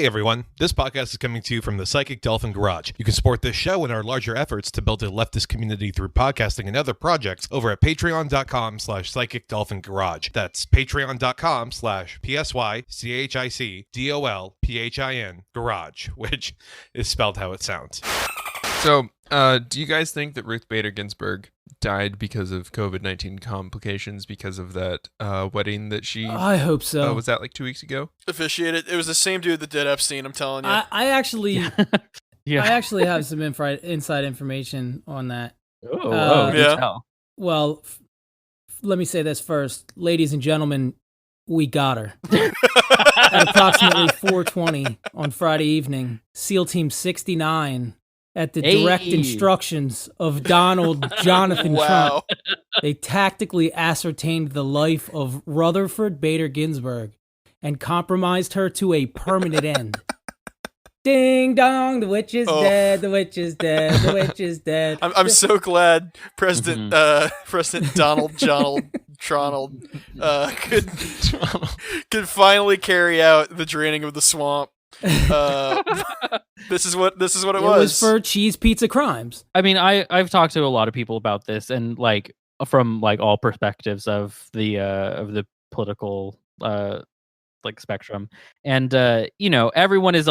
Hey everyone, this podcast is coming to you from the Psychic Dolphin Garage. You can support this show and our larger efforts to build a leftist community through podcasting and other projects over at patreon.com/Psychic Dolphin Garage. That's patreon.com/PSYCHICDOLPHIN Garage, which is spelled how it sounds. So, do you guys think that Ruth Bader Ginsburg died because of COVID-19 complications because of that wedding that she... I hope so. Was that like 2 weeks ago? Officiated. It was the same dude that did Epstein, I'm telling you. I actually Yeah. I actually have some inside information on that. Oh, yeah. tell. Well, let me say this first. Ladies and gentlemen, we got her. At approximately 4:20 on Friday evening, SEAL Team 69, at the direct instructions of Donald Jonathan Trump, they tactically ascertained the life of Rutherford Bader Ginsburg and compromised her to a permanent end. Ding dong, the witch is dead, the witch is dead, the witch is dead. I'm so glad President Donald could finally carry out the draining of the swamp. This is what it was. It was for cheese pizza crimes. I mean, I've talked to a lot of people about this, and like from like all perspectives of the political like spectrum, and everyone is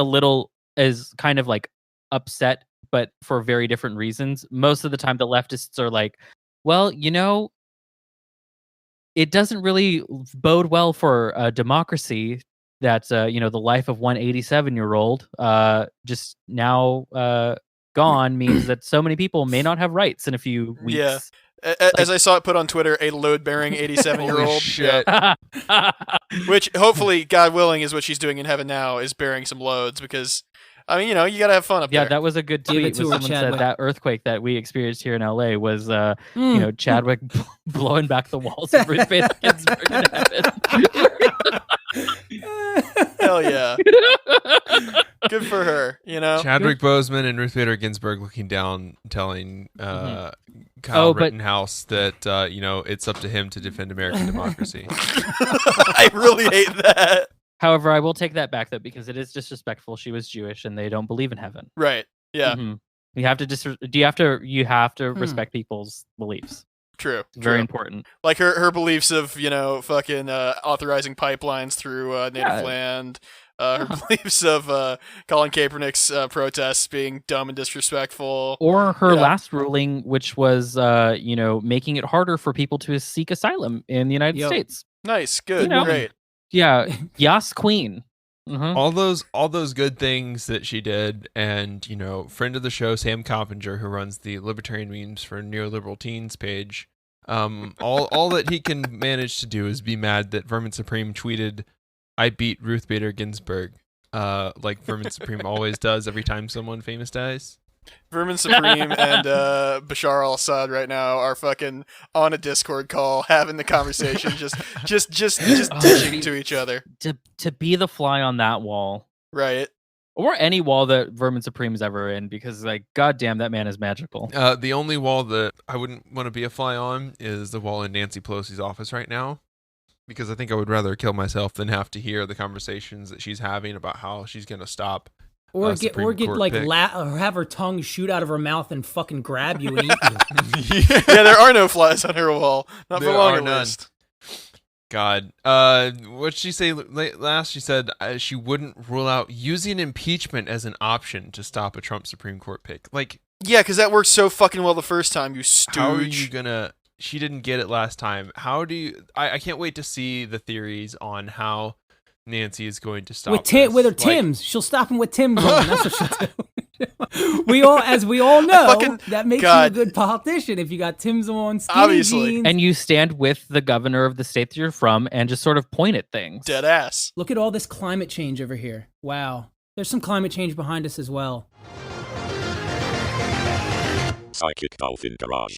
kind of like upset, but for very different reasons. Most of the time, the leftists are like, well, it doesn't really bode well for democracy that the life of one 87-year-old just now gone means that so many people may not have rights in a few weeks. Yeah. As I saw it put on Twitter, a load-bearing 87-year-old. Shit. Which, hopefully, God willing, is what she's doing in heaven now, is bearing some loads, because, I mean, you gotta have fun up there. Yeah, that was a good Give it tweet. to her, Someone said Chadwick. that earthquake that we experienced here in LA was, Chadwick blowing back the walls of Ruth Bader Ginsburg in heaven. Hell yeah. Good for her, Chadwick Boseman and Ruth Bader Ginsburg looking down, telling Kyle Rittenhouse that it's up to him to defend American democracy. I really hate that. However, I will take that back, though, because it is disrespectful. She was Jewish, and they don't believe in heaven. Right. Yeah. Mm-hmm. You have to respect people's beliefs. True. Very important. Like her beliefs of fucking authorizing pipelines through native land. Her beliefs of Colin Kaepernick's protests being dumb and disrespectful. Or her last ruling, which was making it harder for people to seek asylum in the United States. Nice. Good. Great. Yeah. Yas Queen. Mm-hmm. All those good things that she did, and friend of the show Sam Coppinger, who runs the Libertarian Memes for Neoliberal Teens page, all that he can manage to do is be mad that Vermin Supreme tweeted, "I beat Ruth Bader Ginsburg," like Vermin Supreme always does every time someone famous dies. Vermin Supreme and Bashar al-Assad right now are fucking on a Discord call having the conversation, just dishing to each other. To be the fly on that wall, right? Or any wall that Vermin Supreme is ever in, because goddamn, that man is magical. The only wall that I wouldn't want to be a fly on is the wall in Nancy Pelosi's office right now, because I think I would rather kill myself than have to hear the conversations that she's having about how she's going to stop. Or have her tongue shoot out of her mouth and fucking grab you and eat you. Yeah, there are no flies on her wall. Not for long, at least. God. What'd she say last? She said she wouldn't rule out using impeachment as an option to stop a Trump Supreme Court pick. Yeah, because that worked so fucking well the first time, you stooge. How are you gonna... She didn't get it last time. How do you... I can't wait to see the theories on how Nancy is going to stop with her Tims. She'll stop him with Tims on. That's what she'll do. As we all know, that makes you a good politician if you got Tims on, skinny jeans. And you stand with the governor of the state that you're from and just sort of point at things. Dead ass. Look at all this climate change over here. Wow. There's some climate change behind us as well. Psychic Dolphin Garage.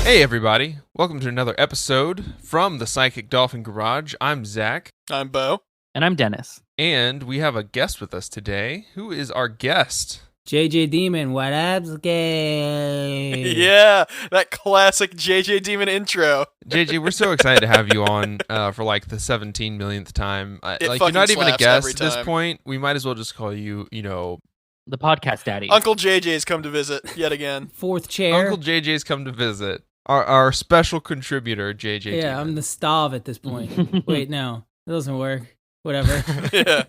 Hey everybody, welcome to another episode from the Psychic Dolphin Garage. I'm Zach. I'm Bo. And I'm Dennis. And we have a guest with us today. Who is our guest? JJ Demon, what up, gay? Yeah, that classic JJ Demon intro. JJ, we're so excited to have you on for like the 17 millionth time. It Like, you're fucking not even a slaps guest every at this time. point. We might as well just call you, The podcast daddy. Uncle JJ's come to visit yet again. Fourth chair. Uncle JJ's come to visit. Our special contributor, JJ. Yeah, Demon. I'm the stav at this point. Wait, no, it doesn't work. Whatever. Yeah.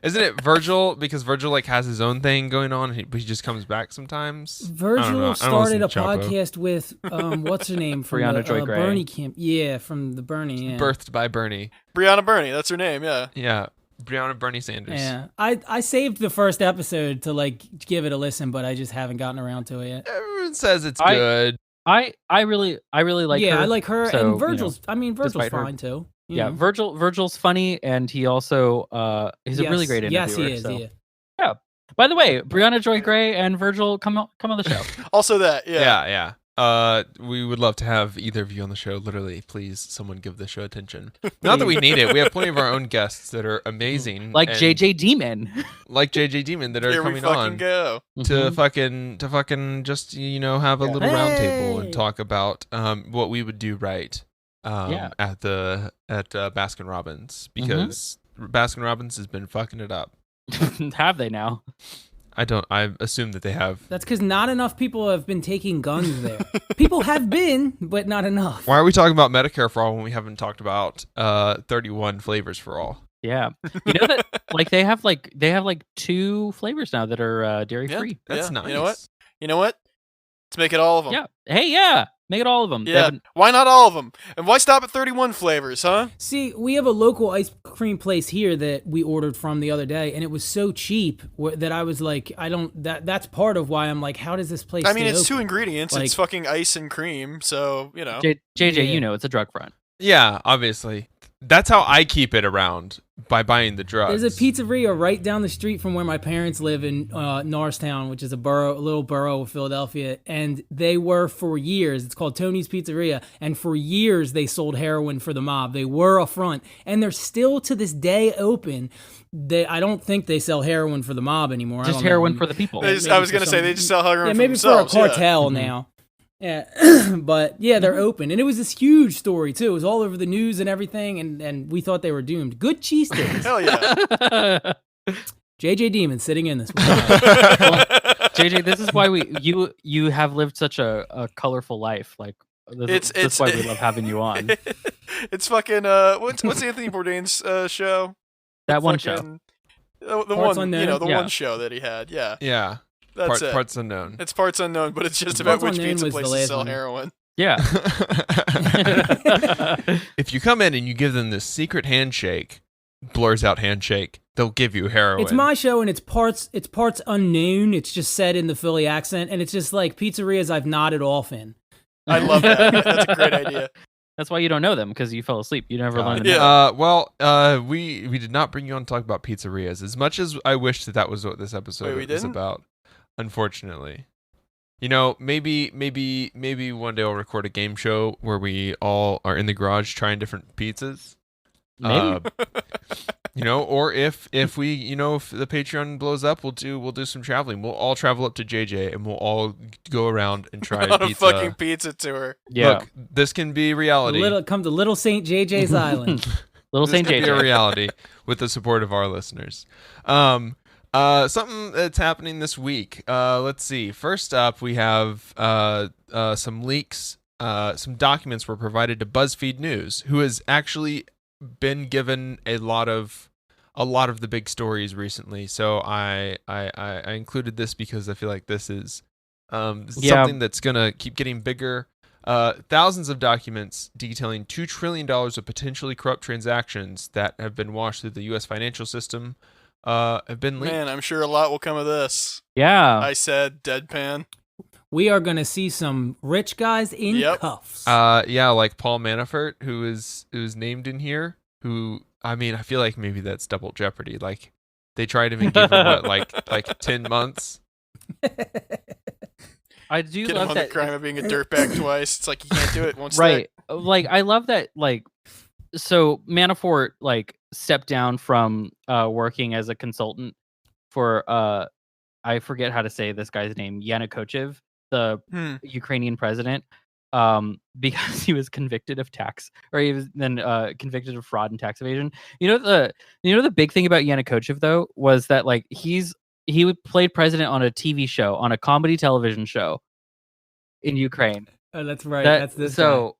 Isn't it Virgil? Because Virgil like has his own thing going on, but he just comes back sometimes. I don't know. I Virgil don't started a listen to Chapo. podcast with what's her name from Brianna the Joy Gray. Bernie camp. Yeah, from the Bernie. Yeah. Birthed by Bernie. Brianna Burney, that's her name, yeah. Yeah, Brianna Bernie Sanders. Yeah, I saved the first episode to like give it a listen, but I just haven't gotten around to it yet. Everyone says it's I- good. I really like her. Yeah, I like her, so, and Virgil's. I mean, Virgil's despite her- fine too. you Yeah, know. Virgil's funny, and he also he's a really great interviewer. Yes, he is. so. Yeah. By the way, Brianna Joy Gray and Virgil come on the show. Also that, yeah. Yeah. We would love to have either of you on the show. Literally, please, someone give the show attention. Not that we need it. We have plenty of our own guests that are amazing, Like and JJ Demon. like JJ Demon that are Here we coming fucking on go. to fucking just have a little round table and Hey. talk about what we would do right Yeah. at Baskin Robbins, because Baskin Robbins has been fucking it up. Have they now? I assume that they have. That's because not enough people have been taking guns there. People have been, but not enough. Why are we talking about Medicare for all when we haven't talked about 31 flavors for all? Yeah. You know that like they have like 2 flavors now that are dairy free. That's Yeah, nice. You know what? Let's make it all of them. Yeah. Hey, yeah. Make it all of them. They Yeah. haven't- Why not all of them? And why stop at 31 flavors, huh? See, we have a local ice cream place here that we ordered from the other day, and it was so cheap that I was like, that's part of why I'm like, how does this place I mean, stay it's 2 open? ingredients. Like- it's fucking ice and cream, so, you know. JJ, Yeah. you know it's a drug front. Yeah, obviously. That's how I keep it around, by buying the drugs. There's a pizzeria right down the street from where my parents live in Norristown, which is a little borough of Philadelphia, and they were for years. It's called Tony's Pizzeria, and for years they sold heroin for the mob. They were a front, and they're still to this day open. I don't think they sell heroin for the mob anymore. I Just don't know. heroin for the people. I was going to say, they just sell heroin Yeah, for maybe themselves. for a cartel Mm-hmm. now. Yeah, but yeah, they're open, and it was this huge story too. It was all over the news and everything, and we thought they were doomed. Good cheesesteaks. Hell yeah. JJ Demon sitting in this one. JJ, this is why you have lived such a colorful life. Like that's why we love having you on. It's fucking, what's Anthony Bourdain's show? That one show. Fucking- The Parts one, Unknown? Yeah. one show that he had. Yeah, Yeah, that's it. parts unknown. It's Parts Unknown, but it's just about Parts which Unknown pizza was the places last sell one. heroin. Yeah. If you come in and you give them this secret handshake, blurs out handshake, they'll give you heroin. It's my show, and it's parts unknown. It's just said in the Philly accent, and it's just like pizzerias I've nodded off in. I love that. That's a great idea. That's why you don't know them, because you fell asleep. You never learned. Yeah. We did not bring you on to talk about pizzerias as much as I wish that was what this episode Wait, we was didn't? about. Unfortunately, maybe one day I'll record a game show where we all are in the garage trying different pizzas. Maybe. Or if we, if the Patreon blows up, we'll do some traveling. We'll all travel up to JJ and we'll all go around and try On a pizza. fucking pizza tour. Yeah. Look, this can be reality. Come to Little St. JJ's Island. Little This Saint could be a JJ. reality with the support of our listeners. Something that's happening this week. Let's see. First up, we have some leaks. Some documents were provided to BuzzFeed News, who has actually been given a lot of the big stories recently. So I included this because I feel like this is something that's gonna keep getting bigger. Thousands of documents detailing $2 trillion of potentially corrupt transactions that have been washed through the U.S. financial system have been leaked. Man, I'm sure a lot will come of this. Yeah. I said deadpan. We are going to see some rich guys in Yep. cuffs. Like Paul Manafort, who is named in here. Who, I mean, I feel like maybe that's double jeopardy. Like they tried him and gave him what, like 10 months. I do Get him love on that. the crime of being a dirtbag twice. It's like you can't do it once. Right. Like I love that. Like, so Manafort stepped down from working as a consultant for I forget how to say this guy's name, Yanukovych, the Ukrainian president, because he was convicted of tax, or he was then convicted of fraud and tax evasion. The big thing about Yanukovych though was that like he played president on a TV show, on a comedy television show in Ukraine. Oh, that's right. That's this guy.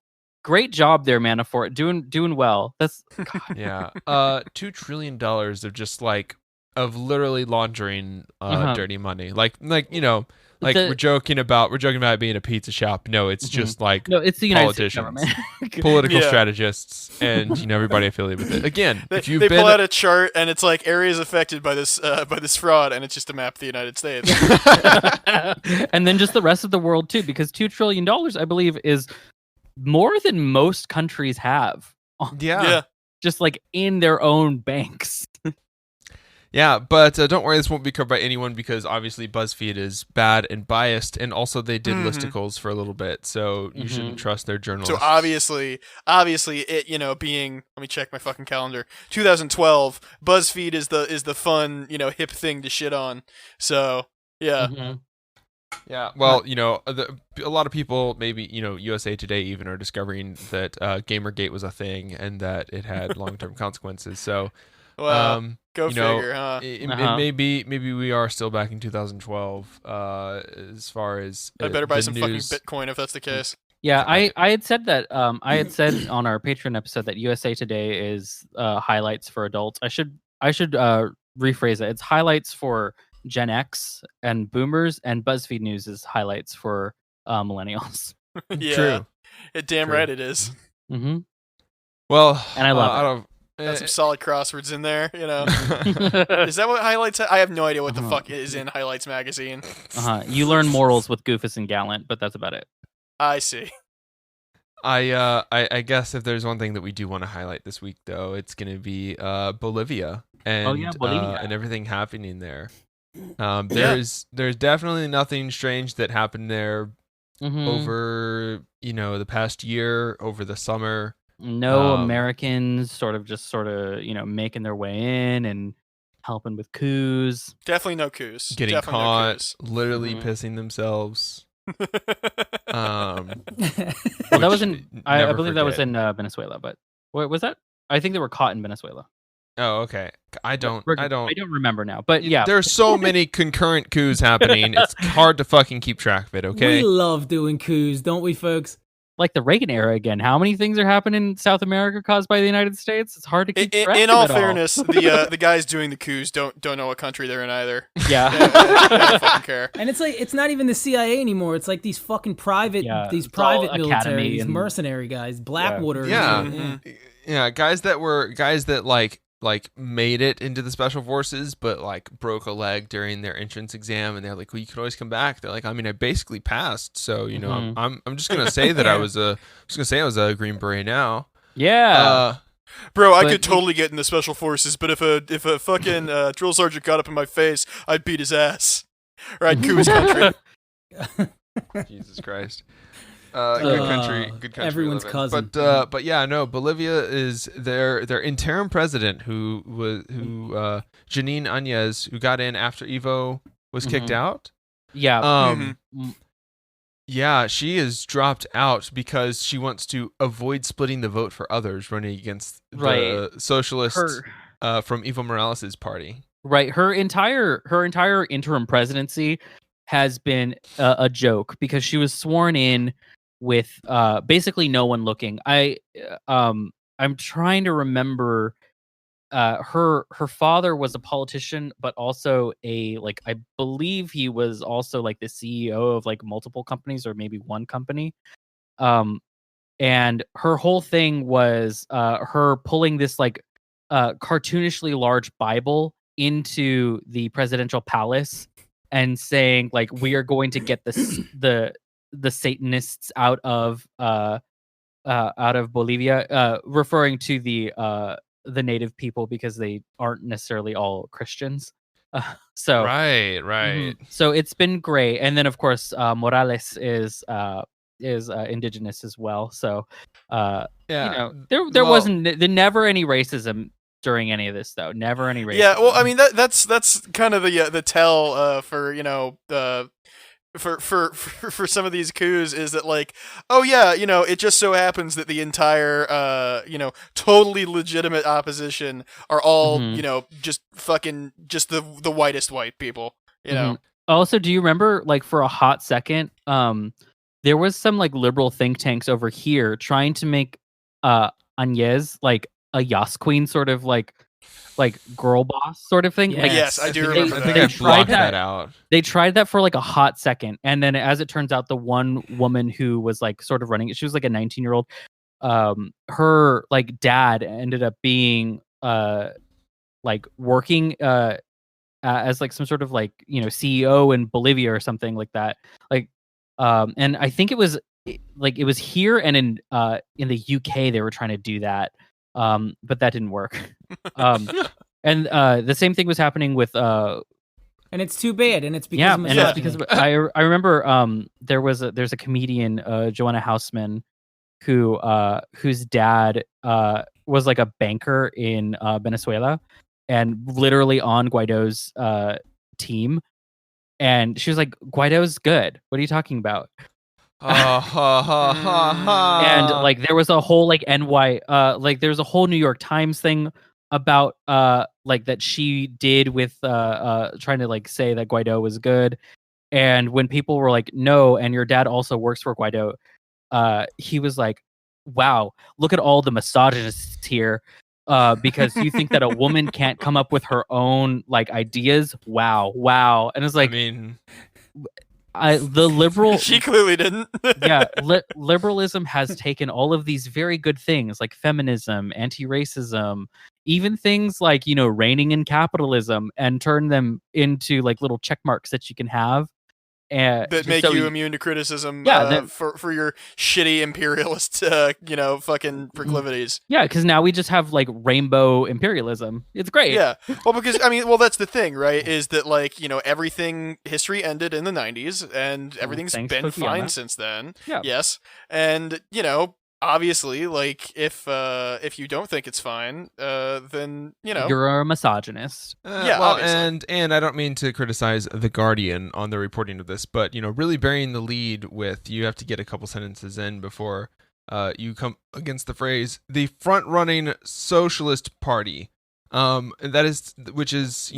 Great job there, Manafort. Doing well. That's God. Yeah. $2 trillion of just like of literally laundering dirty money. Like we're joking about it being a pizza shop. No, it's just like no, it's the United States politicians, government. political strategists, and everybody affiliated with it. Again, they if you've pull been out a chart and it's like areas affected by this fraud, and it's just a map of the United States. And then just the rest of the world too, because $2 trillion, I believe, is more than most countries have. Yeah. Just like in their own banks. Yeah, but don't worry, this won't be covered by anyone because obviously BuzzFeed is bad and biased, and also they did listicles for a little bit, so you shouldn't trust their journalists. So obviously, it being, let me check my fucking calendar, 2012, BuzzFeed is the fun hip thing to shit on. So yeah. Yeah, well, a lot of people, maybe USA Today even, are discovering that Gamergate was a thing and that it had long-term consequences. So, well, go figure, huh? Maybe we are still back in 2012 as far as I better buy some news. fucking Bitcoin if that's the case. Yeah, I had said that. I had said on our Patreon episode that USA Today is highlights for adults. I should rephrase it. It's highlights for Gen X and Boomers, and BuzzFeed News is highlights for millennials. Yeah, True. Damn right it is. Mm-hmm. Well, and I love it. Got some solid crosswords in there, Is that what highlights? I have no idea what the fuck is in Highlights magazine. You learn morals with Goofus and Gallant, but that's about it. I see. I guess if there's one thing that we do want to highlight this week, though, it's going to be Bolivia and Bolivia. And everything happening there. There's definitely nothing strange that happened there over the past year, over the summer. No Americans sort of making their way in and helping with coups. Definitely no coups. Getting Definitely caught, literally pissing themselves. That was I believe that was in Venezuela, but what was that? I think they were caught in Venezuela. Oh, okay. I don't remember now, but yeah. There's so many concurrent coups happening. It's hard to fucking keep track of it, okay? We love doing coups, don't we, folks? Like the Reagan era again. How many things are happening in South America caused by the United States? It's hard to keep track of it. In all fairness, the guys doing the coups don't know what country they're in either. Yeah. They don't fucking care. And it's like, it's not even the CIA anymore. It's like these fucking private military, these mercenary guys, Blackwater. Yeah, guys that like made it into the special forces, but like broke a leg during their entrance exam, and they're like, "Well, you can always come back." They're like, "I mean, I basically passed, so I'm just gonna say that I was a Green Beret now." Yeah, bro, I could totally get in the special forces, but if a fucking drill sergeant got up in my face, I'd beat his ass, or I'd coup his country. Jesus Christ. Good country. Everyone's cousin. But yeah, no. Bolivia is their interim president, who Janine Áñez, who got in after Evo was kicked out. Yeah. Yeah, she is dropped out because she wants to avoid splitting the vote for others running against the socialists from Evo Morales' party. Right. Her entire interim presidency has been a joke because she was sworn in with basically no one looking. I'm trying to remember. Her father was a politician, but also I believe he was also like the CEO of like multiple companies or maybe one company. And her whole thing was her pulling this like cartoonishly large Bible into the presidential palace and saying like, we are going to get the Satanists out of Bolivia, referring to the native people because they aren't necessarily all Christians. Right. So it's been great, and then of course Morales is indigenous as well. So there wasn't never any racism during any of this though. Never any racism. Yeah, well, I mean that's kind of the tell for for some of these coups is that like, oh yeah, it just so happens that the entire totally legitimate opposition are all just the whitest white people, know. Also, do you remember like for a hot second, there was some like liberal think tanks over here trying to make Agnes like a Yas Queen sort of like girl boss sort of thing. Yes. Like, Yes, I do remember I that. think I tried blocked that. that out. They tried that for like a hot second, and then as it turns out, the one woman who was like sort of running it, she was like a 19-year-old. Her like dad ended up being like working as like some sort of like CEO in Bolivia or something like that. Like, and I think it was here and in the UK they were trying to do that, but that didn't work. And the same thing was happening with And it's too bad, and it's because yeah, of and it's misogyny. because of, I remember there's a comedian Joanna Hausman whose dad was like a banker in Venezuela and literally on Guaido's team, and she was like, Guaido's good, what are you talking about? And like there was a whole like there's a whole New York Times thing about like that she did with trying to like say that Guaido was good, and when people were like no, and your dad also works for Guaido, he was like, wow, look at all the misogynists here, because you think that a woman can't come up with her own like ideas. Wow. And it's like, I mean, the liberal She clearly didn't. yeah, liberalism has taken all of these very good things like feminism, anti-racism, even things like reigning in capitalism, and turned them into like little check marks that you can have that make you immune to criticism for your shitty imperialist fucking proclivities. Yeah, because now we just have like rainbow imperialism. It's great. Yeah, well, because that's the thing, right? Is that like everything, history ended in the 90s, and everything's thanks, been Fukuyama. fine since then. Yeah. Yes, and obviously, like if you don't think it's fine, then you're a misogynist. Yeah, well, obviously. and I don't mean to criticize The Guardian on the reporting of this, but really burying the lead with you have to get a couple sentences in before you come against the phrase the front-running socialist party. Which is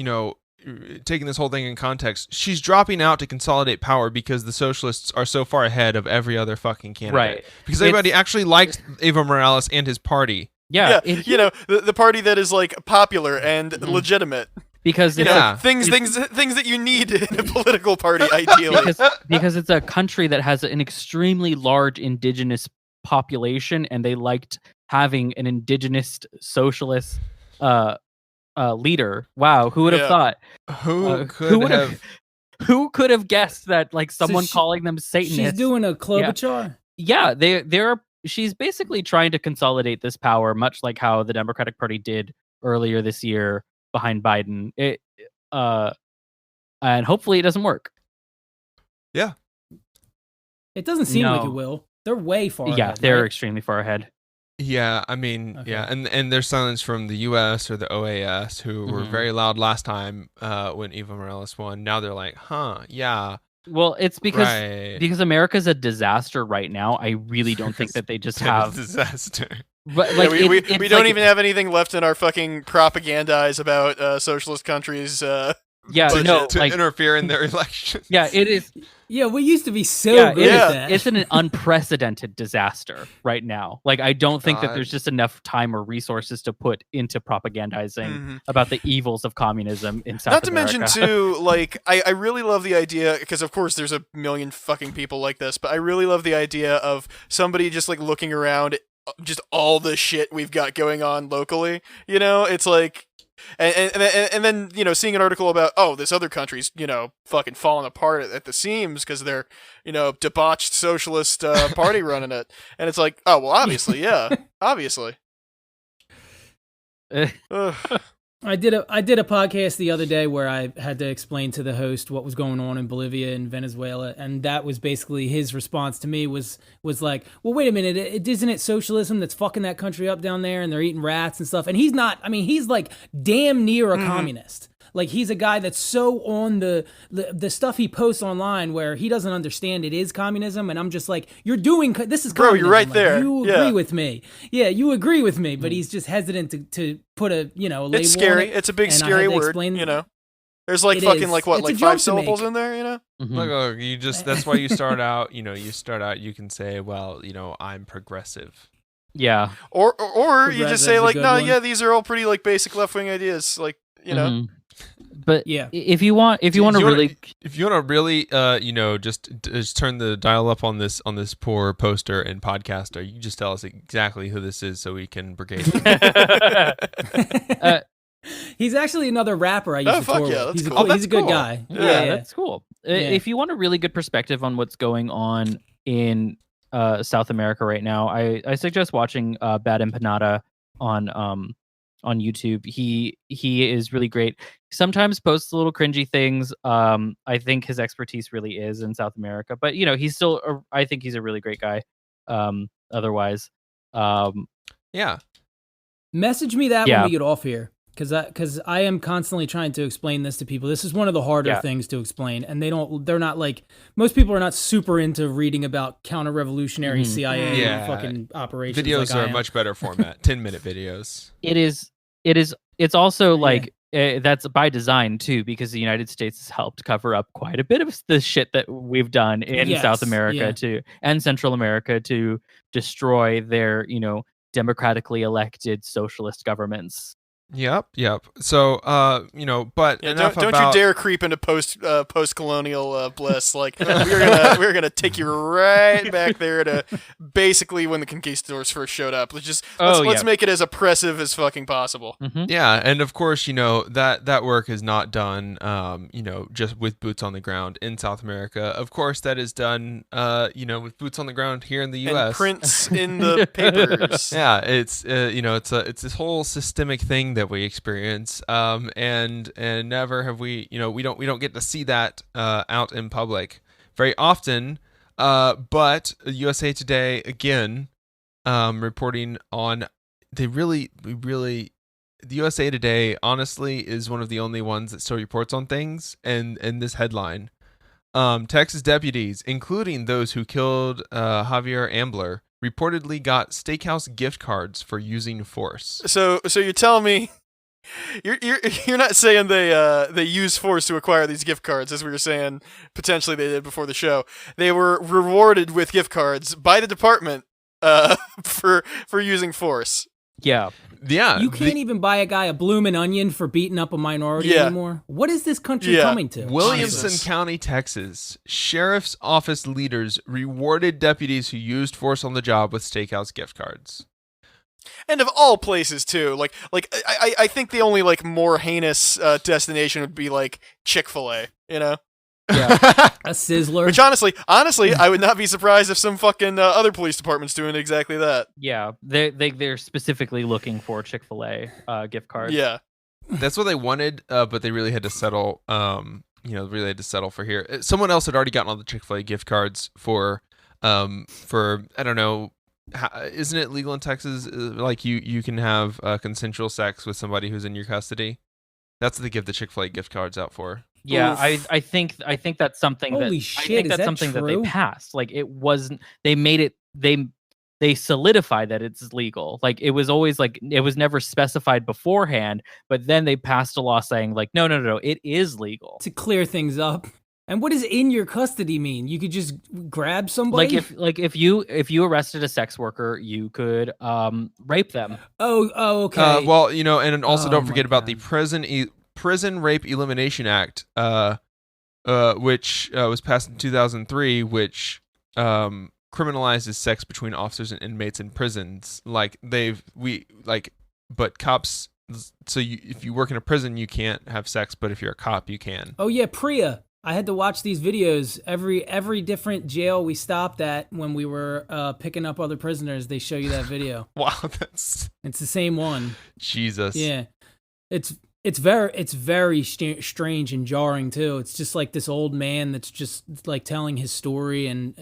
taking this whole thing in context, she's dropping out to consolidate power because the socialists are so far ahead of every other fucking candidate. Right. Because everybody actually likes Evo Morales and his party. Yeah. The party that is like popular and legitimate. Because it's things that you need in a political party, ideally. because it's a country that has an extremely large indigenous population, and they liked having an indigenous socialist leader. Wow, who would have thought? Who could have guessed that? Like someone calling them Satanists. She's doing a Klobuchar. Yeah, they're. She's basically trying to consolidate this power, much like how the Democratic Party did earlier this year behind Biden. And hopefully it doesn't work. Yeah, it doesn't seem like it will. They're way far. Yeah, ahead, they're right? extremely far ahead. Yeah, I mean, Okay. yeah, and there's silence from the U.S. or the OAS, who were very loud last time when Evo Morales won. Now they're like, yeah. Well, it's because America's a disaster right now. I really don't think that they just have disaster. But like we don't even have anything left in our fucking propagandize about socialist countries. To interfere in their elections. Yeah, it is. Yeah, we used to be so good at that. It's an unprecedented disaster right now. Like, I don't think that there's just enough time or resources to put into propagandizing about the evils of communism in South America. Not to mention, too, like, I really love the idea, because of course there's a million fucking people like this, but I really love the idea of somebody just, like, looking around at just all the shit we've got going on locally. It's like... And then seeing an article about this other country's fucking falling apart at the seams because they're debauched socialist party running it, and it's like, oh well, obviously, yeah, obviously. I did a podcast the other day where I had to explain to the host what was going on in Bolivia and Venezuela, and that was basically his response to me was like, well, wait a minute, isn't it socialism that's fucking that country up down there, and they're eating rats and stuff? And he's not. I mean, he's like damn near a communist. Like, he's a guy that's so on the stuff he posts online where he doesn't understand it is communism, and I'm just like, you're doing this is communism. Bro, you're right like, there. You agree with me. Yeah, you agree with me, but he's just hesitant to put a label. It's scary. On it, it's a big scary word. There's like fucking like what, like 5 syllables in there, Like, you just that's why you start out. You can say, well, I'm progressive. Yeah. Or you just say like, no, one. yeah, these are all pretty like basic left wing ideas, like But yeah, if you want to really just turn the dial up on this poor poster and podcaster, you just tell us exactly who this is so we can brigade him. He's actually another rapper I used to tour with. He's cool. He's a good cool. guy. Yeah, that's cool. If you want a really good perspective on what's going on in South America right now, I suggest watching Bad Empanada on YouTube. He is really great. Sometimes posts a little cringy things. I think his expertise really is in South America, but he's still. I think he's a really great guy. Otherwise, yeah. Message me that when we get off here, because I am constantly trying to explain this to people. This is one of the harder things to explain, and they're not like, most people are not super into reading about counter-revolutionary CIA fucking operations. Videos are a much better format. 10-minute videos. It's also like that's by design too, because the United States has helped cover up quite a bit of the shit that we've done in South America and Central America to destroy their democratically elected socialist governments. Yep. So, but enough don't about... you dare creep into post-colonial bliss. Like, we're gonna take you right back there to basically when the conquistadors first showed up. Let's make it as oppressive as fucking possible. Mm-hmm. Yeah, and of course, that work is not done, just with boots on the ground in South America. Of course, that is done, with boots on the ground here in the U.S. And prints in the papers. Yeah, it's it's this whole systemic thing that we experience, and never have we don't get to see that out in public very often, but USA Today again reporting on the USA Today honestly is one of the only ones that still reports on things, and this headline, Texas deputies, including those who killed Javier Ambler, reportedly got steakhouse gift cards for using force. So you're telling me you're not saying they use force to acquire these gift cards, as we were saying potentially they did before the show. They were rewarded with gift cards by the department for using force. Yeah. You can't even buy a guy a bloomin' onion for beating up a minority anymore. What is this country coming to? Williamson County, Texas. Sheriff's office leaders rewarded deputies who used force on the job with steakhouse gift cards. And of all places too, like I think the only like more heinous destination would be like Chick-fil-A, Yeah. A Sizzler. Which honestly, I would not be surprised if some fucking other police department's doing exactly that. Yeah, they're specifically looking for Chick-fil-A gift cards. Yeah, that's what they wanted, but they really had to settle. Really had to settle for here. Someone else had already gotten all the Chick-fil-A gift cards for I don't know. Isn't it legal in Texas? Like you can have consensual sex with somebody who's in your custody. That's what they give the Chick-fil-A gift cards out for. Yeah, I think that's something Holy that shit, I think is that's that something true? that they passed. Like, it wasn't, they made it, they solidified that it's legal. Like, it was always like, it was never specified beforehand, but then they passed a law saying like, no, it is legal. To clear things up. And what does in your custody mean? You could just grab somebody? If you arrested a sex worker, you could rape them. Oh, okay. Well, and also don't forget about God. the Prison Rape Elimination Act, which was passed in 2003, which criminalizes sex between officers and inmates in prisons. But cops. So if you work in a prison, you can't have sex, but if you're a cop, you can. Oh yeah, Priya. I had to watch these videos. Every different jail we stopped at when we were picking up other prisoners, they show you that video. Wow, It's the same one. Jesus. Yeah. It's very strange and jarring too. It's just like this old man that's just like telling his story, and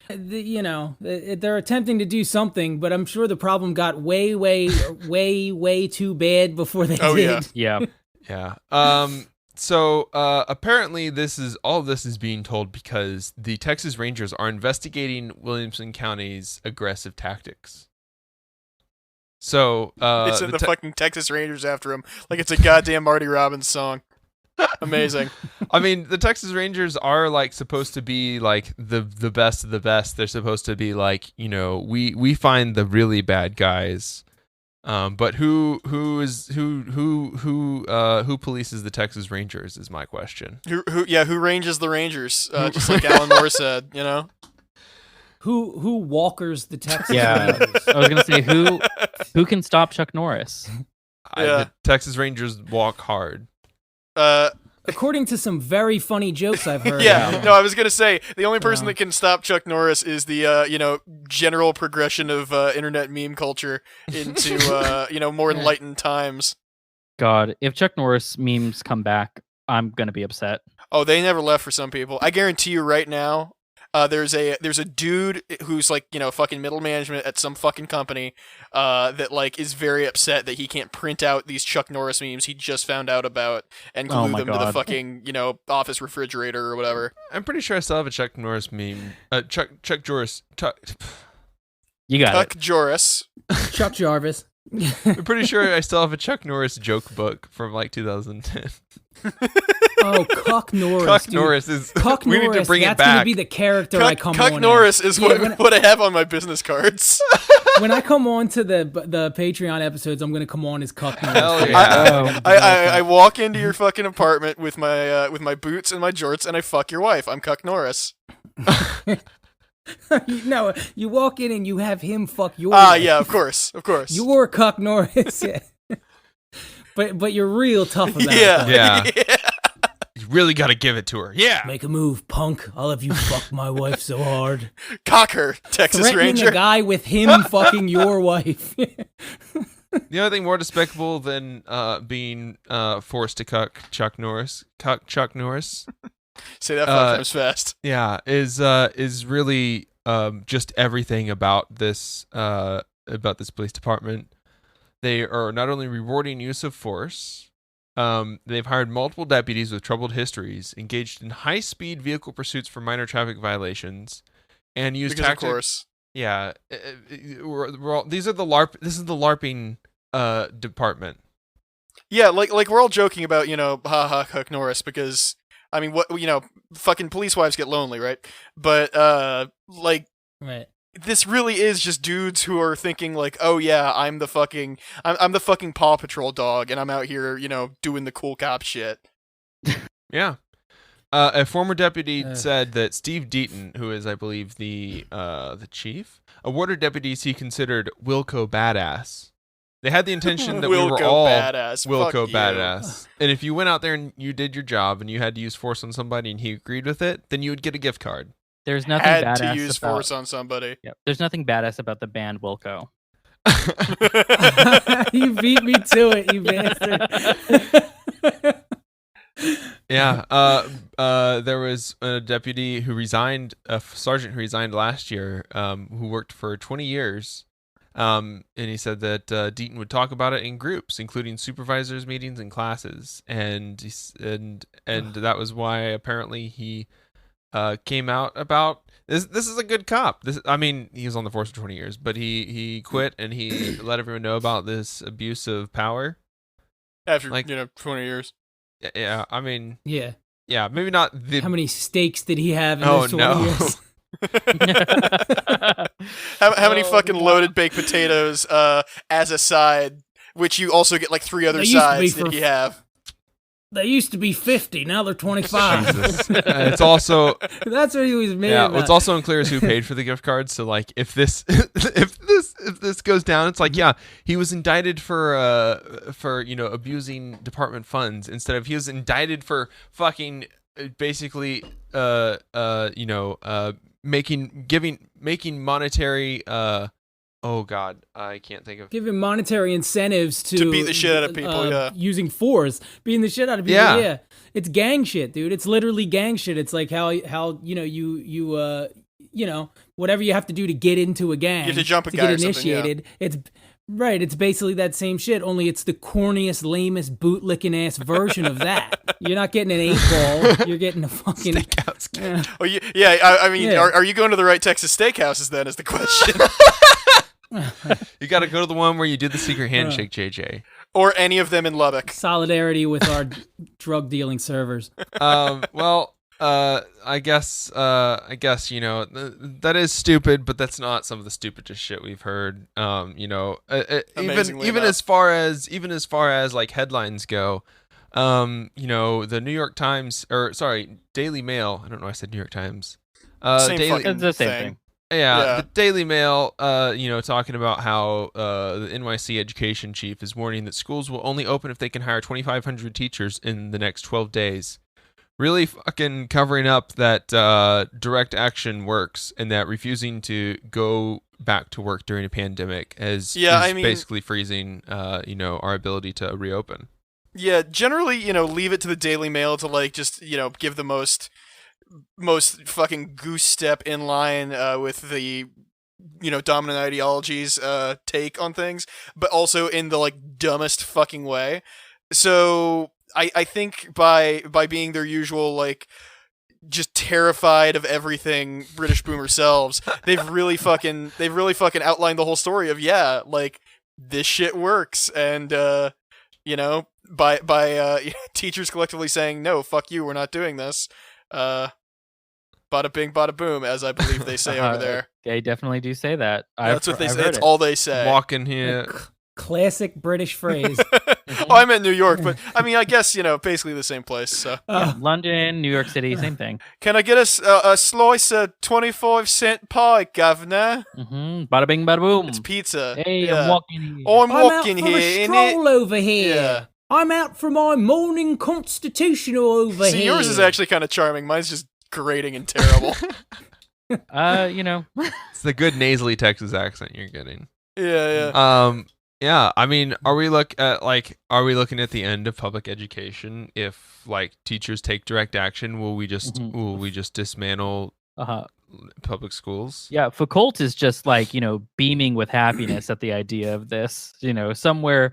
they're attempting to do something, but I'm sure the problem got way too bad before they did. Yeah. So apparently this is being told because the Texas Rangers are investigating Williamson County's aggressive tactics. So they sent the fucking Texas Rangers after him like it's a goddamn Marty Robbins song. Amazing. I mean, the Texas Rangers are like supposed to be like the best of the best. They're supposed to be like, we find the really bad guys. But who polices the Texas Rangers is my question. Who ranges the Rangers? Just like Alan Moore said, Who walkers the Texas Yeah, Rangers? I was gonna say who can stop Chuck Norris? The Texas Rangers walk hard. According to some very funny jokes I've heard. I was gonna say the only person that can stop Chuck Norris is the general progression of internet meme culture into more enlightened times. God, if Chuck Norris memes come back, I'm gonna be upset. Oh, they never left for some people. I guarantee you right now. There's a dude who's like fucking middle management at some fucking company that like is very upset that he can't print out these Chuck Norris memes he just found out about and glue them to the fucking office refrigerator or whatever. I'm pretty sure I still have a Chuck Norris meme. Chuck Joris. You got Chuck Joris. Chuck Jarvis. I'm pretty sure I still have a Chuck Norris joke book from like 2010. Oh, Cuck Norris. Cuck Norris is. Cuck we Norris, need to bring that's it back. Gonna be the character I come on. Cuck Norris is Yeah, what I have on my business cards. When I come on to the Patreon episodes, I'm gonna come on as Cuck Norris. Hell yeah. I walk into your fucking apartment with my boots and my jorts and I fuck your wife. I'm Cuck Norris. No, you walk in and you have him fuck your wife. Yeah, of course. You're Cuck Norris, yeah. But you're real tough about it. Yeah. You really got to give it to her. Yeah. Make a move, punk. I'll have you fuck my wife so hard. Cock her, Texas Threatening Ranger. a guy with him fucking your wife. The only thing more despicable than being forced to cuck Chuck Norris. Say that 5 times fast. Yeah, is really just everything about this police department. They are not only rewarding use of force, they've hired multiple deputies with troubled histories, engaged in high-speed vehicle pursuits for minor traffic violations, and used tactics. Of course. Yeah, this is the LARPing department. Yeah, like we're all joking about haha Cuck Norris because I mean what fucking police wives get lonely, right? But Right. This really is just dudes who are thinking like, oh yeah, I'm the fucking Paw Patrol dog, and I'm out here, doing the cool cop shit. Yeah. A former deputy said that Steve Deaton, who is, I believe, the chief, awarded deputies he considered Wilco badass. They had the intention that we were all badass. Wilco Fuck badass. And if you went out there and you did your job and you had to use force on somebody and he agreed with it, then you would get a gift card. There's nothing Had badass to use about, force on somebody. Yep, there's nothing badass about the band Wilco. You beat me to it, you bastard. Yeah. There was a deputy who resigned, a sergeant who resigned last year, who worked for 20 years. And he said that Deaton would talk about it in groups, including supervisors' meetings and classes. And that was why apparently he came out about this. This is a good cop. He was on the force for 20 years, but he quit and he let everyone know about this abuse of power After 20 years. Yeah, Yeah. maybe not the. How many steaks did he have in Oh, those 20 no. years? How many fucking loaded baked potatoes as a side, which you also get like 3 other They used to be sides that for- you have. They used to be 50, now they're 25. Jesus. It's also That's what he was mad about. what's also unclear is who paid for the gift cards. So like, if this goes down, it's like he was indicted for abusing department funds instead of he was indicted for fucking basically making monetary Oh God, I can't think of. Giving monetary incentives to beat the shit out of people, yeah. Using force, beating the shit out of people, yeah. It's gang shit, dude. It's literally gang shit. It's like how you whatever you have to do to get into a gang, You have to jump a to guy get or something, initiated. It's right. It's basically that same shit. Only it's the corniest, lamest, bootlicking ass version of that. You're not getting an 8-ball. You're getting a fucking Steakhouse. Yeah. Oh, I mean, Yeah. are you going to the right Texas steakhouses then? Is the question, You got to go to the one where you did the secret handshake, JJ. or any of them in Lubbock? solidarity with our drug dealing servers. Well, I guess that is stupid, but that's not some of the stupidest shit we've heard. Amazingly even enough. as far as like headlines go, the New York Times Daily Mail. I don't know. I said New York Times. Same Daily, fucking It's the same thing. thing. Yeah, Yeah. the Daily Mail, talking about how the NYC education chief is warning that schools will only open if they can hire 2,500 teachers in the next 12 days. Really fucking covering up that direct action works and that refusing to go back to work during a pandemic is basically freezing, our ability to reopen. Yeah, generally, leave it to the Daily Mail to like just give the most fucking goose step in line with the dominant ideologies take on things, but also in the like dumbest fucking way. So I think by being their usual like just terrified of everything British boomer selves, they've really fucking outlined the whole story of like this shit works, and by teachers collectively saying no, fuck you, we're not doing this. Bada bing, bada boom, as I believe they say over there. They definitely do say that. That's what they I've say. heard It's it. all they say. Walk in here. Classic British phrase. Oh, I meant New York, but I mean, I guess basically the same place. So, Yeah, London, New York City, same thing. can I get a slice of 25-cent pie, governor? Bada bing, bada boom. It's pizza. Hey, Yeah. I'm walking here. I'm I'm walking out for here. a In stroll over here. Yeah. I'm out for my morning constitutional over See, here. yours is actually kind of charming. Mine's just grating and terrible. It's the good nasally Texas accent you're getting. Yeah. Yeah, I mean, are we looking at the end of public education if like teachers take direct action? Will we just dismantle public schools? Yeah, Foucault is just like, beaming with happiness at the idea of this, somewhere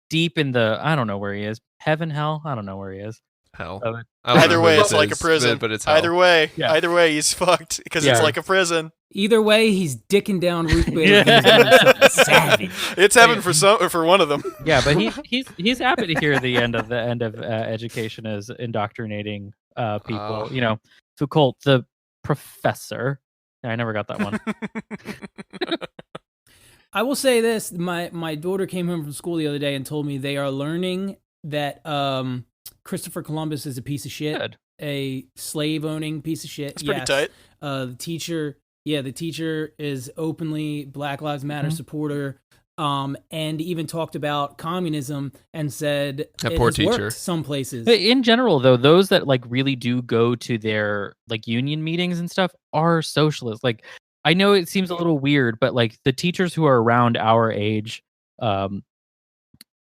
deep in the, I don't know where he is, heaven, hell, I don't know where he is. Hell. Of it. I don't Either know way, who it's this like a is, prison. but it's hell. Either way, he's fucked because it's Yeah. like a prison. Either way, he's dicking down Ruth Bader Ginsburg. Savage. It's heaven for one of them. Yeah, but he's happy to hear the end of education is indoctrinating people. Foucault, the professor. I never got that one. I will say this: my daughter came home from school the other day and told me they are learning that Christopher Columbus is a piece of shit, Good. a slave-owning piece of shit. It's pretty Yes. tight. The teacher is openly Black Lives Matter supporter, and even talked about communism and said That it poor has teacher. worked some places. But in general, though, those that like really do go to their like union meetings and stuff are socialists. Like, I know it seems a little weird, but like the teachers who are around our age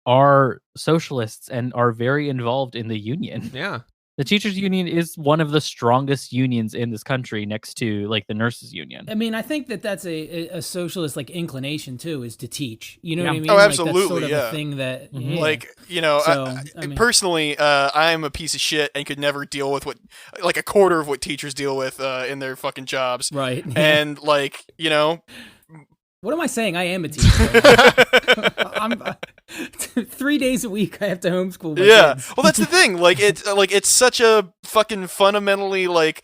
are socialists and are very involved in the union. Yeah. The teachers union is one of the strongest unions in this country, next to like the nurses union. I mean, I think that's a socialist like inclination too, is to teach. You know what I Yeah. mean? Oh, Like, absolutely, that's sort of yeah. a thing that Mhm. Like, So, I mean- personally, I'm a piece of shit and could never deal with like a quarter of what teachers deal with in their fucking jobs. right. And like, What am I saying? I am a teacher. I'm 3 days a week. I have to homeschool my yeah. kids. Well, that's the thing. Like, it's such a fucking fundamentally like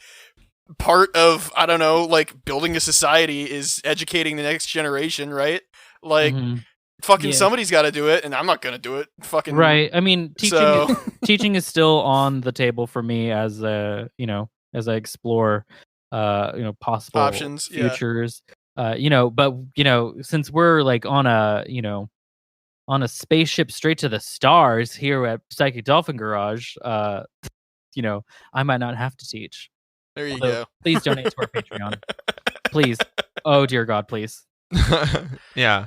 part of, I don't know, like building a society is educating the next generation, right? Like, Mhm. fucking Yeah. somebody's got to do it, and I'm not gonna do it. Fucking Right. I mean, So teaching is still on the table for me as as I explore possible Options, yeah. futures. But since we're like on a spaceship straight to the stars here at Psychic Dolphin Garage, I might not have to teach. there you Although, go. please donate to our Patreon. Please. Oh dear God, please. Yeah.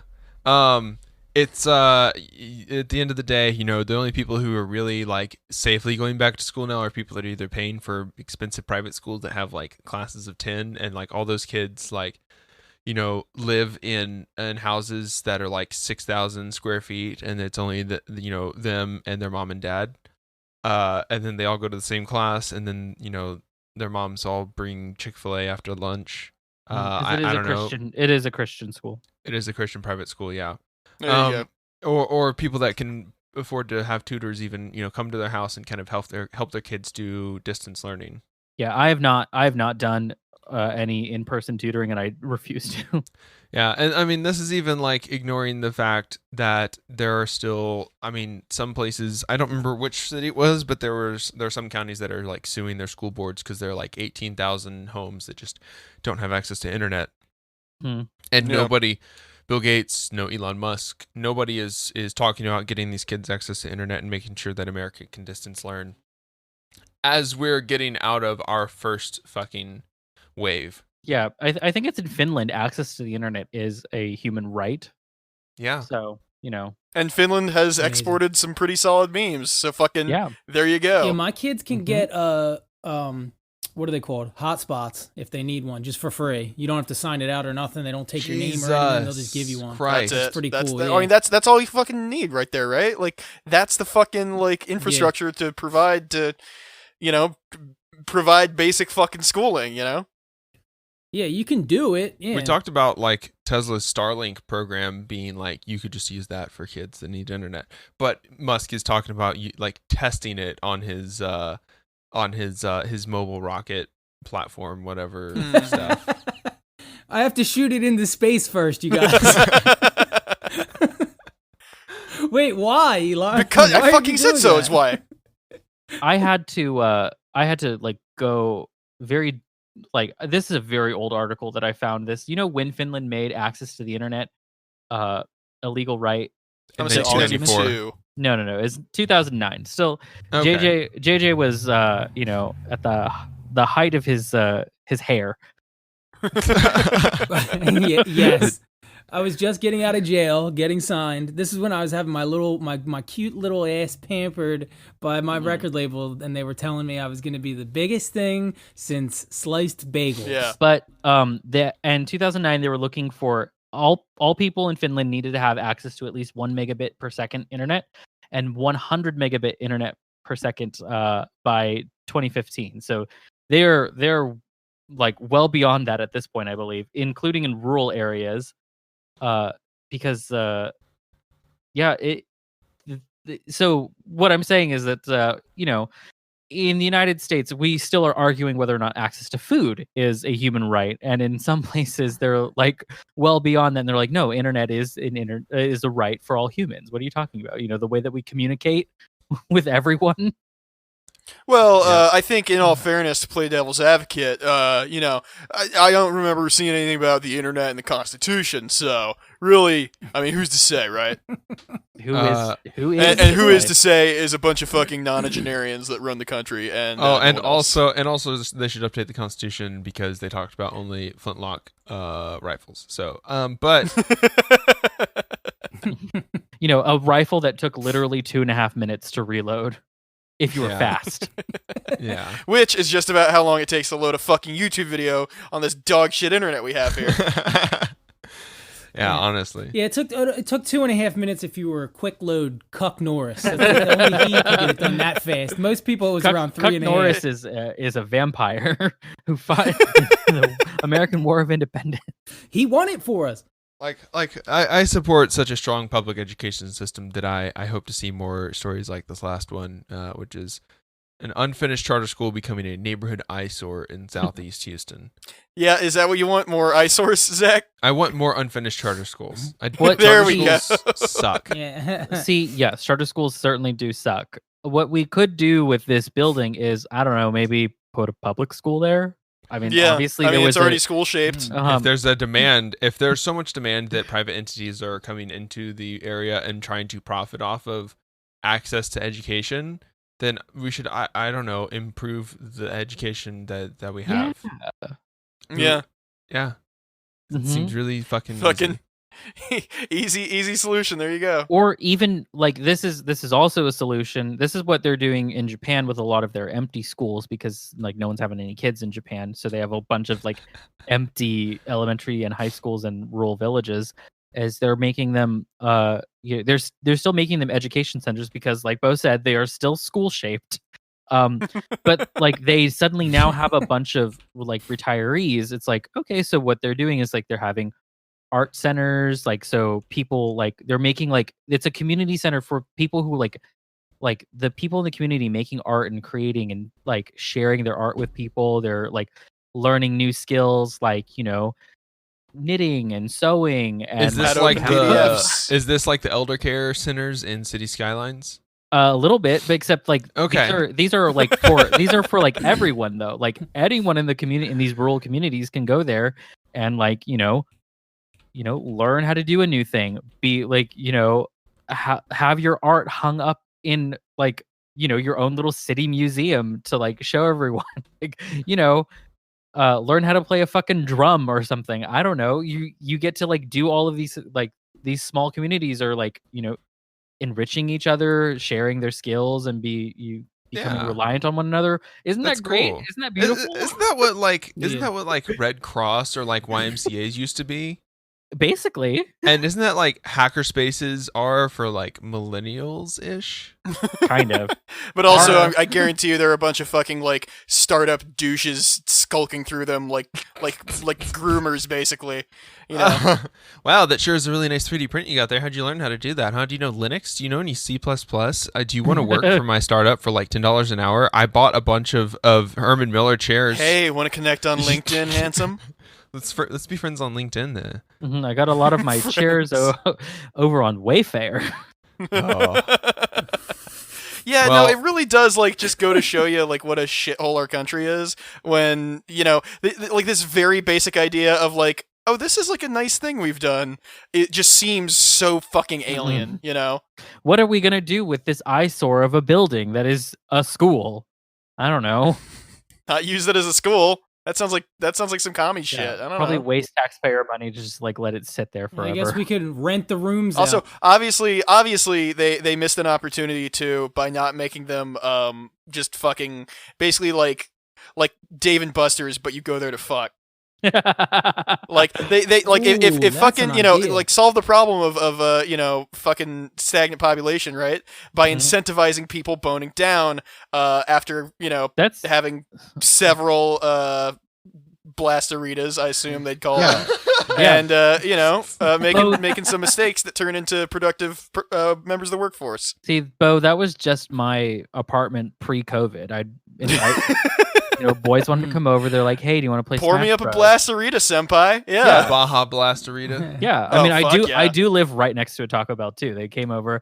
It's at the end of the day, the only people who are really like safely going back to school now are people that are either paying for expensive private schools that have like classes of 10, and like all those kids like live in houses that are like 6,000 square feet, and it's only them and their mom and dad, and then they all go to the same class, and then their moms all bring Chick-fil-A after lunch. I don't know. It is a Christian school. It is a Christian private school, yeah. There you go. Or people that can afford to have tutors even come to their house and kind of help their kids do distance learning. Yeah, I have not done any in-person tutoring, and I refuse to. Yeah, and I mean this is even like ignoring the fact that there are still, some places, I don't remember which city it was, but there are some counties that are like suing their school boards because there are like 18,000 homes that just don't have access to internet, and nobody. Bill Gates, no Elon Musk, nobody is talking about getting these kids access to internet and making sure that America can distance learn as we're getting out of our first fucking wave. Yeah, I think it's in Finland. Access to the internet is a human right. Yeah. So, And Finland has Amazing. exported some pretty solid memes. So fucking yeah. there you go. Yeah, my kids can get what are they called? Hotspots if they need one, just for free. You don't have to sign it out or nothing. They don't take your name or anything. They'll just give you one. Christ. That's it. It's pretty That's cool. the- yeah. I mean, that's all you fucking need right there, right? Like that's the fucking like infrastructure to provide to, provide basic fucking schooling. Yeah, you can do it. Yeah. We talked about like Tesla's Starlink program being like you could just use that for kids that need internet, but Musk is talking about like testing it on his mobile rocket platform, whatever stuff. I have to shoot it into space first, you guys. Wait, why, Eli? Because Why I are fucking you said doing so. that? Is why. I had to like go very like this is a very old article that I found this. When Finland made access to the internet a legal right? I'm And gonna say then 292. No. It's 2009. Still, Okay. JJ was at the height of his hair. Yes. I was just getting out of jail, getting signed. This is when I was having my cute little ass pampered by my record label, and they were telling me I was going to be the biggest thing since sliced bagels. Yeah. But in 2009 they were looking for all people in Finland needed to have access to at least 1 megabit per second internet and 100 megabit internet per second by 2015. So they're like well beyond that at this point, I believe, including in rural areas. Because so what I'm saying is that in the United States we still are arguing whether or not access to food is a human right, and in some places they're like well beyond that, and they're like, no, internet is a right for all humans. What are you talking about? The way that we communicate with everyone. Well, I think in all fairness, to play devil's advocate, I don't remember seeing anything about the internet in the Constitution. So really, I mean, who's to say, right? Who And who is to say is a bunch of fucking nonagenarians that run the country. And and no one else. also they should update the Constitution because they talked about only flintlock rifles. So but a rifle that took literally 2.5 minutes to reload if you were Yeah. fast. yeah. Which is just about how long it takes to load a fucking YouTube video on this dog shit internet we have here. Yeah, honestly. Yeah, it took 2.5 minutes if you were a quick load Cuck Norris. Only he could get it done that fast. Most people it was around 3.5. Norris is a vampire who fought in the American War of Independence. He won it for us. I support such a strong public education system that I hope to see more stories like this last one, which is an unfinished charter school becoming a neighborhood eyesore in Southeast Houston. Yeah, is that what you want? More eyesores, Zach? I want more unfinished charter schools. There we go. Suck. Yeah. See, yes, charter schools certainly do suck. What we could do with this building is, I don't know, maybe put a public school there. I mean, Yeah, obviously I mean, there was it's already school shaped. If there's a demand, if there's so much demand that private entities are coming into the area and trying to profit off of access to education, then we should, I don't know, improve the education that we have. Yeah. Yeah. It seems really fucking easy solution. There you go. Or even like this is also a solution. This is what they're doing in Japan with a lot of their empty schools, because like no one's having any kids in Japan, so they have a bunch of like empty elementary and high schools in rural villages. As they're making them, they're still making them education centers, because like Bo said, they are still school shaped. But like they suddenly now have a bunch of like retirees. It's like, okay, so what they're doing is like they're having art centers, like, so people like they're making like it's a community center for people who like the people in the community making art and creating and like sharing their art with people. They're like learning new skills, like, you know, knitting and sewing. And Is this Had like open the PDFs. is this like the elder care centers in City Skylines? a little bit, but except like Okay. these are like for these are for like everyone though. Like anyone in the community, in these rural communities, can go there and like, learn how to do a new thing. Be like, have your art hung up in like, your own little city museum to like show everyone. Like, learn how to play a fucking drum or something. I don't know. You get to like do all of these, like these small communities are like, enriching each other, sharing their skills, and becoming Yeah. reliant on one another. Isn't That's that great? cool. Isn't that beautiful? Isn't that what like isn't Yeah. that what like Red Cross or like YMCA's used to be? Basically. And isn't that like hacker spaces are for like millennials ish? Kind of. But also, Are- I guarantee you, there are a bunch of fucking like startup douches skulking through them, like groomers, basically. You know, Wow, that sure is a really nice 3D print you got there. How'd you learn how to do that? Huh? Do you know Linux? Do you know any C++? Do you want to work for my startup for like $10 an hour? I bought a bunch of Herman Miller chairs. hey, want to connect on LinkedIn, handsome? Let's be friends on LinkedIn then. Mhm, I got a lot of my chairs over on Wayfair. Oh. Yeah, Well- no, it really does, like, just go to show you, like, what a shithole our country is when, like, this very basic idea of, like, oh, this is, like, a nice thing we've done. It just seems so fucking alien, you know? What are we gonna do with this eyesore of a building that is a school? I don't know. Not use it as a school. That sounds like some commie shit. Yeah, I don't probably know. waste taxpayer money to just like let it sit there forever. I guess we could rent the rooms Also, out. obviously, they missed an opportunity too by not making them just fucking basically like Dave and Buster's, but you go there to fuck. Like they like Ooh, if that's fucking an idea. like solve the problem of fucking stagnant population, right, by Mhm. incentivizing people boning down after That's having several blastaritas, I assume they'd call them. Yeah. And Both- making some mistakes that turn into productive members of the workforce. see, Bo, that was just my apartment pre-COVID. I'd invite boys wanted to come over. They're like, "Hey, do you want to play? Pour Smash me up Bros?" a blastarita, senpai. Yeah. Baja Blastarita. Yeah, Oh, I mean, I fuck do. yeah. I do live right next to a Taco Bell too. They came over,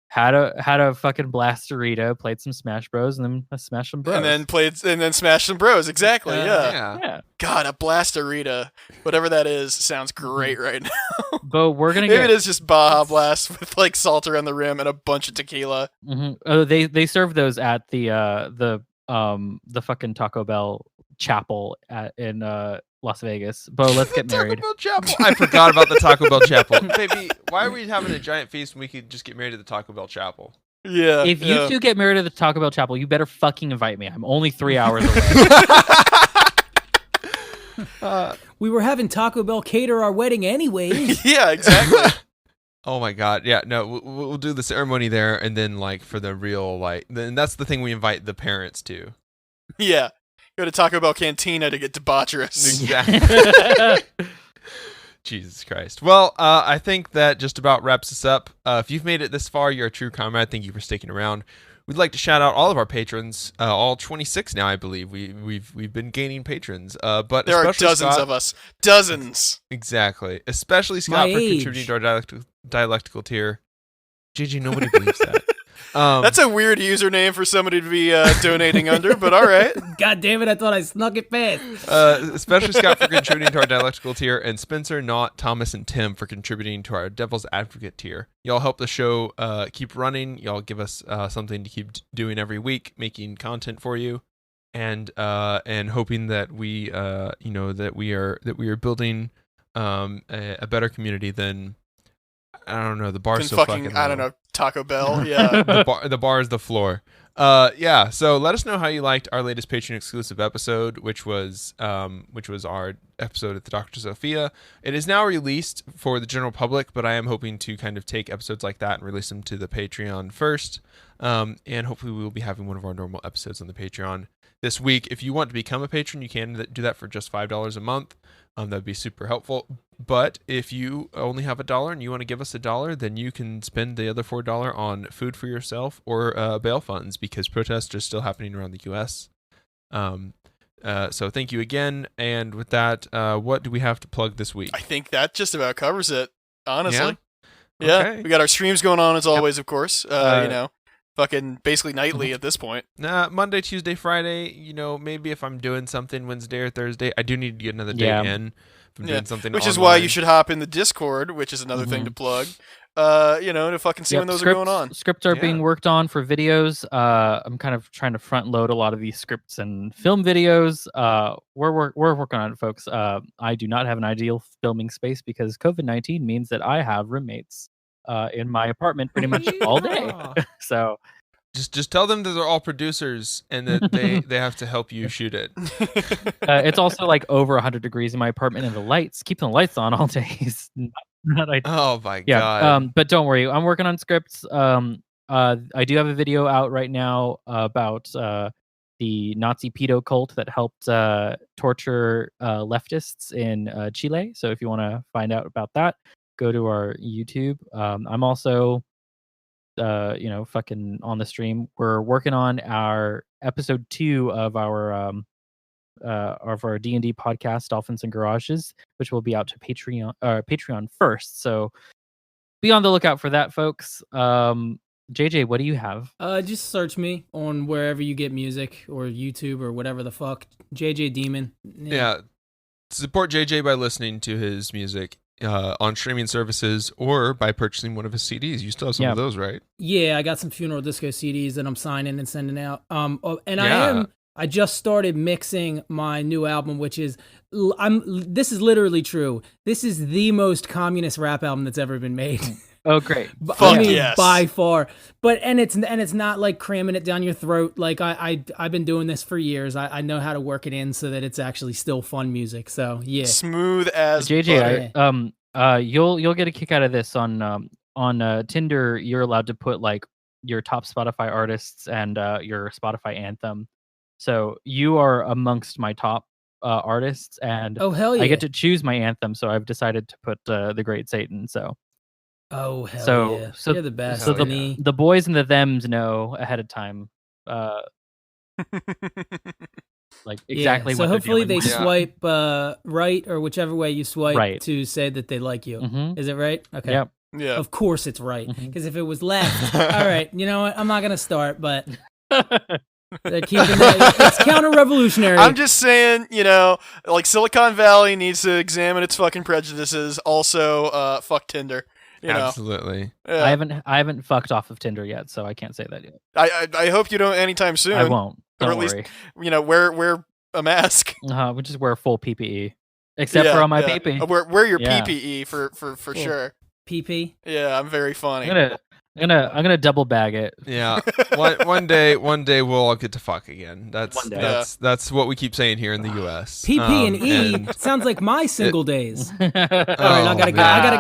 had a fucking blastarita, played some Smash Bros, and then smashed some bros. And then smash some bros. Exactly. yeah. yeah, God, a blastarita, whatever that is, sounds great right now. Bo, we're gonna Maybe get. it is just Baja Blast with like salt around the rim and a bunch of tequila. Mhm. Oh, they serve those at the fucking Taco Bell chapel in Las Vegas. Bo, let's get married. Taco Bell Chapel. I forgot about the Taco Bell Chapel. Baby, why are we having a giant feast when we could just get married at the Taco Bell Chapel? Yeah. If you yeah. two get married at the Taco Bell chapel, you better fucking invite me. I'm only 3 hours away. We were having Taco Bell cater our wedding anyways. Yeah, exactly. Oh my god, yeah, no, we'll do the ceremony there, and then like for the real then that's the thing we invite the parents to. Yeah. Go to Taco Bell Cantina to get debaucherous. Exactly. Jesus Christ. Well, I think that just about wraps us up. If you've made it this far, you're a true comrade. Thank you for sticking around. We'd like to shout out all of our patrons, all 26 now, I believe. We've been gaining patrons, but There are especially dozens Scott, of us. Dozens. Exactly, especially Scott My for age. contributing to our dialectical tier. GG, nobody believes that. That's a weird username for somebody to be donating under, but all right. God damn it, I thought I snuck it past. Especially Scott for contributing to our dialectical tier, and Spencer, Not, Thomas, and Tim for contributing to our Devil's Advocate tier. Y'all help the show keep running. Y'all give us something to keep doing every week, making content for you, and hoping that we are building a better community than, I don't know, the bar's Then so fucking, I don't low. know, Taco Bell. Yeah. The bar is the floor. Yeah. So let us know how you liked our latest Patreon exclusive episode, which was our episode at the Dr. Sophia. It is now released for the general public, but I am hoping to kind of take episodes like that and release them to the Patreon first. And hopefully we will be having one of our normal episodes on the Patreon this week. If you want to become a patron, you can do that for just $5 a month. That'd be super helpful. But if you only have $1 and you want to give us $1, then you can spend the other $4 on food for yourself or bail funds, because protests are still happening around the U.S. So thank you again. And with that, what do we have to plug this week? I think that just about covers it, honestly. Yeah? Yeah. Okay. We got our streams going on as always, of course. Fucking basically nightly at this point. Monday, Tuesday, Friday. Maybe if I'm doing something Wednesday or Thursday, I do need to get another day in. If I'm doing something which is online. why you should hop in the Discord, which is another thing to plug. To fucking see when those are going on. Scripts are being worked on for videos. I'm kind of trying to front load a lot of these scripts and film videos. We're working on it, folks. I do not have an ideal filming space because COVID-19 means that I have roommates in my apartment pretty much all day. So just tell them that they're all producers and that they have to help you shoot it. It's also like over 100 degrees in my apartment, and keeping the lights on all day is not ideal. Oh my god. But don't worry, I'm working on scripts. I do have a video out right now about the Nazi pedo cult that helped torture leftists in Chile. So if you want to find out about that, go to our YouTube. I'm also fucking on the stream. We're working on our episode 2 of our D&D podcast, Dolphins and Garages, which will be out to Patreon first. So be on the lookout for that, folks. JJ, what do you have? Just search me on wherever you get music or YouTube or whatever the fuck. JJ Demon. Yeah. Support JJ by listening to his music on streaming services or by purchasing one of his CDs. You still have some of those, right? Yeah, I got some Funeral Disco CDs that I'm signing and sending out. I just started mixing my new album, which is this is literally true. This is the most communist rap album that's ever been made. Oh, great! By far. But it's not like cramming it down your throat. Like I've been doing this for years. I know how to work it in so that it's actually still fun music. So yeah, smooth as JJ. You'll get a kick out of this on Tinder. You're allowed to put like your top Spotify artists and your Spotify anthem. So you are amongst my top artists, and oh hell yeah, I get to choose my anthem. So I've decided to put The Great Satan. So. Oh hell yeah! So you're the best. So the boys and the thems know ahead of time, like exactly. So what hopefully they're they dealing with. swipe right or whichever way you swipe to say that they like you. Mm-hmm. Is it right? Okay. Yep. Yeah. Of course it's right, because if it was left, all right. You know what? I'm not gonna start, but they're keeping it's counter-revolutionary. I'm just saying, like Silicon Valley needs to examine its fucking prejudices. Also, fuck Tinder. Absolutely. Yeah. I haven't fucked off of Tinder yet, so I can't say that yet. I hope you don't anytime soon. I won't. Don't or at worry. least, wear a mask. We just wear full PPE, except for on my PP. Wear your PPE for sure. PP. Yeah, I'm very funny. I'm gonna double bag it. Yeah. One day we'll all get to fuck again. That's what we keep saying here in the US. PP and E sounds like my single days. All right, I gotta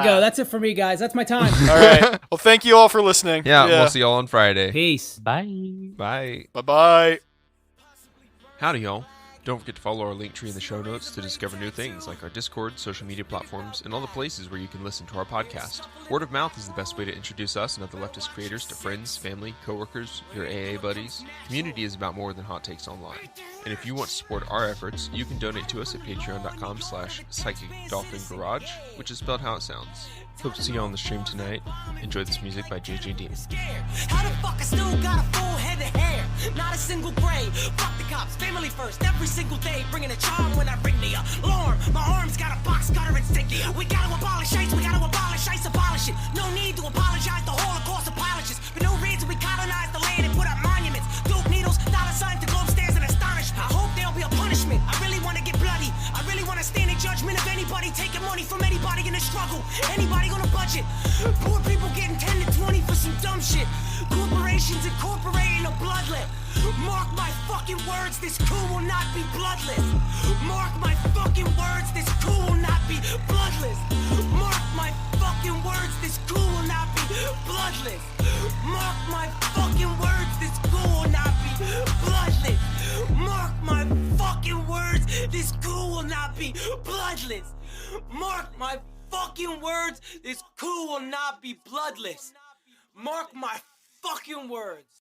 go. That's it for me, guys. That's my time. All right. Well, thank you all for listening. Yeah. We'll see y'all on Friday. Peace. Bye. Bye. Bye. Howdy, y'all. Don't forget to follow our link tree in the show notes to discover new things like our Discord, social media platforms, and all the places where you can listen to our podcast. Word of mouth is the best way to introduce us and other leftist creators to friends, family, coworkers, your AA buddies. Community is about more than hot takes online. And if you want to support our efforts, you can donate to us at patreon.com/psychicdolphingarage, which is spelled how it sounds. Hope to see you on the stream tonight. Enjoy this music by JJ Demon. How the fuck I still got a full head of hair? Not a single gray. Fuck the cops, family first, every single day. Bringing a charm when I ring the alarm. My arms got a box cutter insignia. We gotta abolish ICE, abolish it. No need to apologize, the Holocaust apologists. For no reason we colonized the land and put up monuments. Dope needles, dollar signs, the globe stares in astonishment. I hope there'll be a punishment. I really wanna get bloody. I really wanna stand in judgment of anybody taking money from anybody. struggle. Anybody on a budget? Poor people getting 10 to 20 for some dumb shit. Corporations incorporating a bloodlet. Mark my fucking words, this coup will not be bloodless. Mark my fucking words, this coup will not be bloodless. Mark my fucking words, this coup will not be bloodless. Mark my fucking words, this coup will not be bloodless. Mark my fucking words, this coup will not be bloodless. Mark my fucking words, this coup will not be bloodless. Mark my fucking words.